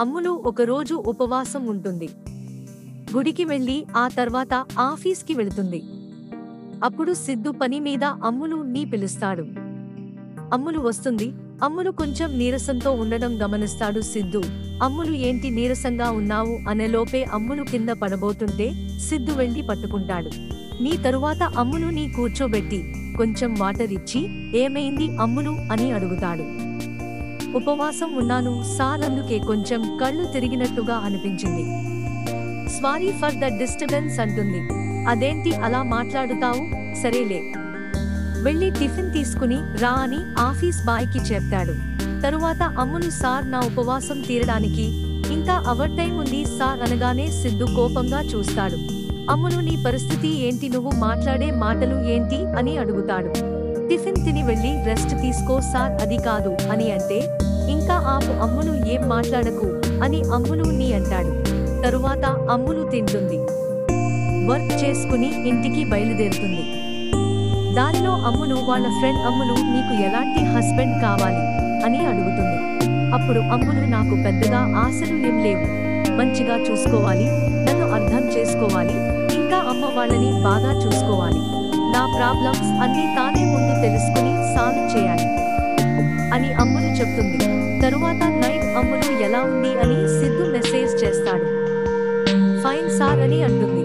అమ్ములు ఒకరోజు ఉపవాసం ఉంటుంది. గుడికి వెళ్లి ఆ తర్వాత ఆఫీస్కి వెళుతుంది. అప్పుడు సిద్ధు పని మీద అమ్ములుని పిలుస్తాడు. అమ్ములు వస్తుంది. అమ్ములు కొంచెం నీరసంతో ఉండడం గమనిస్తాడు సిద్ధు. అమ్ములు ఏంటి నీరసంగా ఉన్నావు అనేలోపే అమ్ములు కింద పడబోతుంటే సిద్ధు వెళ్లి పట్టుకుంటాడు. నీ తరువాత అమ్ములుని కూర్చోబెట్టి కొంచెం వాటర్ ఇచ్చి ఏమైంది అమ్ములు అని అడుగుతాడు. ఉపవాసం ఉన్నాను సార్, అందుకే కొంచెం కళ్ళు తిరిగినట్టుగా అనిపించింది. సారీ ఫర్ ద డిస్టర్బెన్స్ అంటుంది. అదేంటి అలా మాట్లాడుతావు, సరేలే వెళ్ళి టిఫిన్ తీసుకుని రా అని ఆఫీస్ బాయ్ కి చెప్తాడు. తరువాత అమ్ములు సార్ నా ఉపవాసం తీరడానికి ఇంకా అవర్ టైం ఉంది సార్ అనగానే సిద్ధు కోపంగా చూస్తాడు. అమ్ములు నీ పరిస్థితి ఏంటి, నువ్వు మాట్లాడే మాటలు ఏంటి అని అడుగుతాడు. టిఫిన్ తిని వెళ్ళి రెస్ట్ తీసుకో సార్, అది కాదు అని అంటే ఇంకా ఆపు అమ్ములు, ఏం మాట్లాడకు అని అమ్ములు నీ అంటాడు. తరువాత అమ్ములు తింటుంది, వర్క్ చేసుకుని ఇంటికి బయలుదేరుతుంది. దారిలో అమ్ములు వాళ్ళ ఫ్రెండ్ అమ్ములు నీకు ఎలాంటి హస్బెండ్ కావాలి అని అడుగుతుంది. అప్పుడు అమ్ములు నాకు పెద్దగా ఆశలు ఏం లేవు, మంచిగా చూసుకోవాలి, నన్ను అర్థం చేసుకోవాలి, ఇంకా అమ్మ వాళ్ళని బాగా చూసుకోవాలి, నా ప్రాబ్లమ్స్ అన్నీ తానే ముందు తెలుసుకుని సాల్వ్ చేయాలి అని అమ్ములు చెప్తుంది. తరువాత నైట్ అమ్ములు ఎలా ఉంది అని సిద్ధు మెసేజ్ చేస్తాడు. ఫైన్ సార్ అని అంటుంది.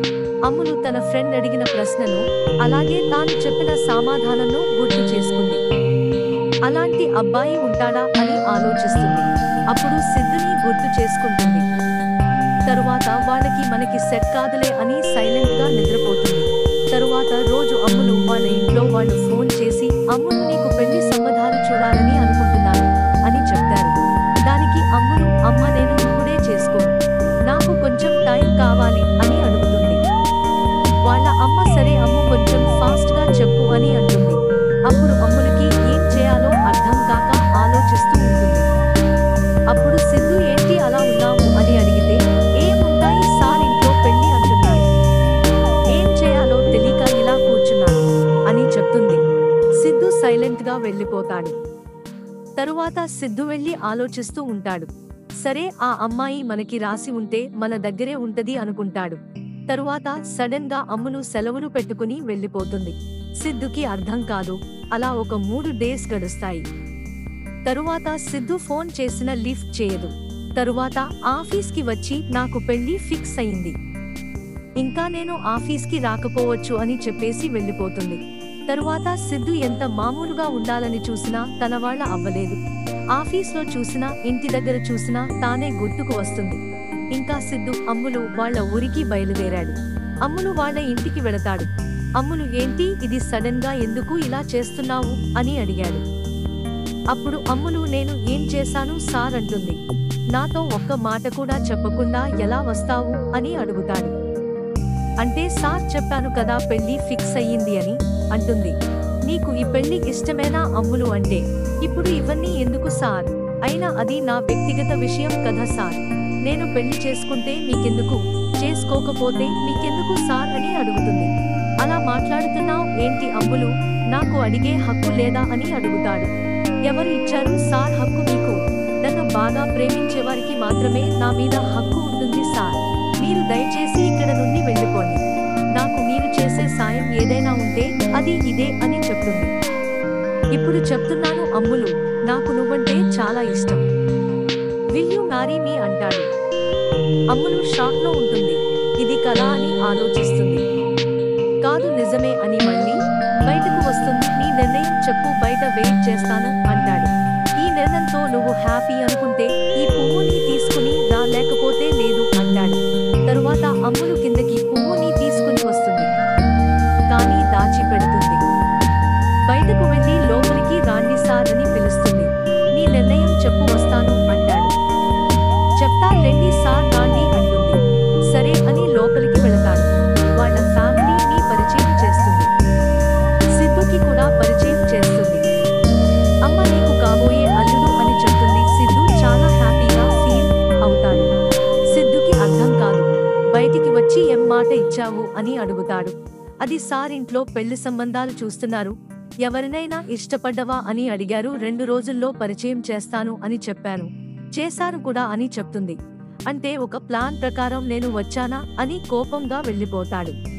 అమ్ములు తన ఫ్రెండ్ అడిగిన ప్రశ్నను అలాగే తాను చెప్పిన సమాధానంను గుర్తు చేసుకుంది. అలాంటి అబ్బాయి ఉంటాడా అని ఆలోచిస్తుంది. అప్పుడు సిద్ధుని గుర్తు చేసుకుంటుంది. తరువాత వాళ్ళకి మనకి సెట్ కాదులే అని సైలెంట్ గా నిద్రపోతుంది. తరువాత రోజు అమ్ములు వాళ్ళ ఇంట్లో వాళ్ళు ఫోన్ చేసి అమ్ములు నీకు పెళ్లి సంబంధాలు చూడాలని అనుకుంటున్నాను అని చెప్తారు. దానికి అమ్ములు అమ్మ నేను ఇప్పుడే చేసుకోను, నాకు కొంచెం టైం కావాలి అని అడుగుతుంది. వాళ్ళ అమ్మ సరే అమ్ము కొంచెం ఫాస్ట్ గా చెప్పు అని అంటుంది. అప్పుడు అమ్ములకి ఏం చేయాలో అర్థం కాక ఆలోచిస్తూ ఉంటుంది. అప్పుడు సిద్ధు ఏంటి అలా ఉన్నావు అని అడిగితే ఏముంటాయి సార్ ఇంట్లో పెళ్లి అంటున్నారు, ఏం చేయాలో తెలియక ఇలా కూర్చున్నాను అని చెప్తుంది. సిద్ధు సైలెంట్ గా వెళ్ళిపోతాడు. తరువాత సిద్ధు వెళ్లి ఆలోచిస్తూ ఉంటాడు. సరే ఆ అమ్మాయి మనకి రాసి ఉంటే మన దగ్గరే ఉంటది అనుకుంటాడు. తరువాత సడన్ గా అమ్ములు సెలవులు పెట్టుకుని వెళ్ళిపోతుంది. సిద్ధుకి అర్థం కాదు. అలా ఒక 3 డేస్ గడుస్తాయి. తరువాత సిద్ధు ఫోన్ చేసిన లిఫ్ట్ చేయదు. తరువాత ఆఫీస్కి వచ్చి నాకు పెళ్లి ఫిక్స్ అయింది, ఇంకా నేను ఆఫీస్కి రాకపోవచ్చు అని చెప్పేసి వెళ్ళిపోతుంది. తరువాత సిద్ధు ఎంత మామూలుగా ఉండాలని చూసినా తన వాళ్ళ అవ్వలేదు. ఆఫీస్లో చూసినా ఇంటి దగ్గర చూసినా తానే గుర్తుకు వస్తుంది. ఇంకా సిద్ధు అమ్ములు వాళ్ళ ఊరికి బయలుదేరాడు. అమ్ములు వాళ్ళ ఇంటికి వెళతాడు. అమ్ములు ఏంటి ఇది సడన్ గా ఎందుకు ఇలా చేస్తున్నావు అని అడిగాడు. అప్పుడు అమ్ములు నేను ఏం చేశాను సార్ అంటుంది. నాతో ఒక్క మాట కూడా చెప్పకుండా ఎలా వస్తావు అని అడుగుతాడు. అంటే సార్ చెప్పాను కదా పెళ్లి ఫిక్స్ అయ్యింది అని అంటుంది. నీకు ఈ పెళ్లి ఇష్టమేనా అమ్ములు అంటే ఇప్పుడు ఇవన్నీ ఎందుకు సార్, అయినా అది నా వ్యక్తిగత విషయం కదా సార్, నేను పెళ్లి చేసుకుంటే మీకెందుకు, చేసుకోకపోతే మీకెందుకు సార్ అని అడుగుతుంది. అలా మాట్లాడుతున్నావు ఏంటి అమ్ములు, నాకు అడిగే హక్కు లేదా అని అడుగుతాడు. ఎవరు ఇచ్చారు సార్ హక్కు మీకు, నన్ను బాగా ప్రేమించే వారికి మాత్రమే నా మీద హక్కు ఉంటుంది సార్, మీరు దయచేసి ఇక్కడ నుండి వెళ్ళిపోండి, నాకు మీరు చేసే సాయం ఏదైనా ఉంటే అది ఇదే అని చెప్తుంది. ఇప్పుడు చెప్తున్నాను అమ్ములు, నాకు నువ్వంటే చాలా ఇష్టం, విల్ యు మ్యారీ మీ అంటాడు. అమ్ములు షాక్ లో ఉంటుంది. ఇది కళ అని ఆలోచిస్తుంది. కాదు నిజమే అని మళ్ళీ బయటకు వస్తుంది. నీ నిర్ణయం చెప్పు, బయట వెయిట్ చేస్తాను అంటాడు. ఈ నిర్ణయంతో నువ్వు హ్యాపీ అనుకుంటే ఈ పువ్వుని తీసుకుని రా, లేకపోతే లేదు అంటాడు. తరువాత అమ్ములు కిందకి పువ్వుని తీసుకుని వస్తుంది, కానీ దాచిపెడుతుంది. బయటకు వెళ్లి లోపలికి రాండి సార్ అని పిలుస్తుంది. నీ నిర్ణయం చెప్పు, వస్తాను అంటాడు. చెప్తా రండి సార్ రాండి అంటుంది. సరే అని లోపలికి వెళతాడు. వాళ్ళ ఫ్యామిలీని పరిచయం చేస్తుంది. సిద్ధుకి కూడా పరిచయం చేస్తుంది. అమ్మ నీకు కాబోయే అల్లుడు అని చెప్తుంది. సిద్ధు చాలా హ్యాపీగా ఫీల్ అవుతాడు. సిద్ధుకి అర్థం కాదు. బయటికి వచ్చి ఏం మాట ఇచ్చావు అని అడుగుతాడు. అది సార్ ఇంట్లో పెళ్లి సంబంధాలు చూస్తున్నారు, ఎవరినైనా ఇష్టపడ్డవా అని అడిగారు, 2 రోజుల్లో పరిచయం చేస్తాను అని చెప్పాను, చేశాను కూడా అని చెప్తుంది. అంటే ఒక ప్లాన్ ప్రకారం నేను వచ్చానా అని కోపంగా వెళ్ళిపోతాడు.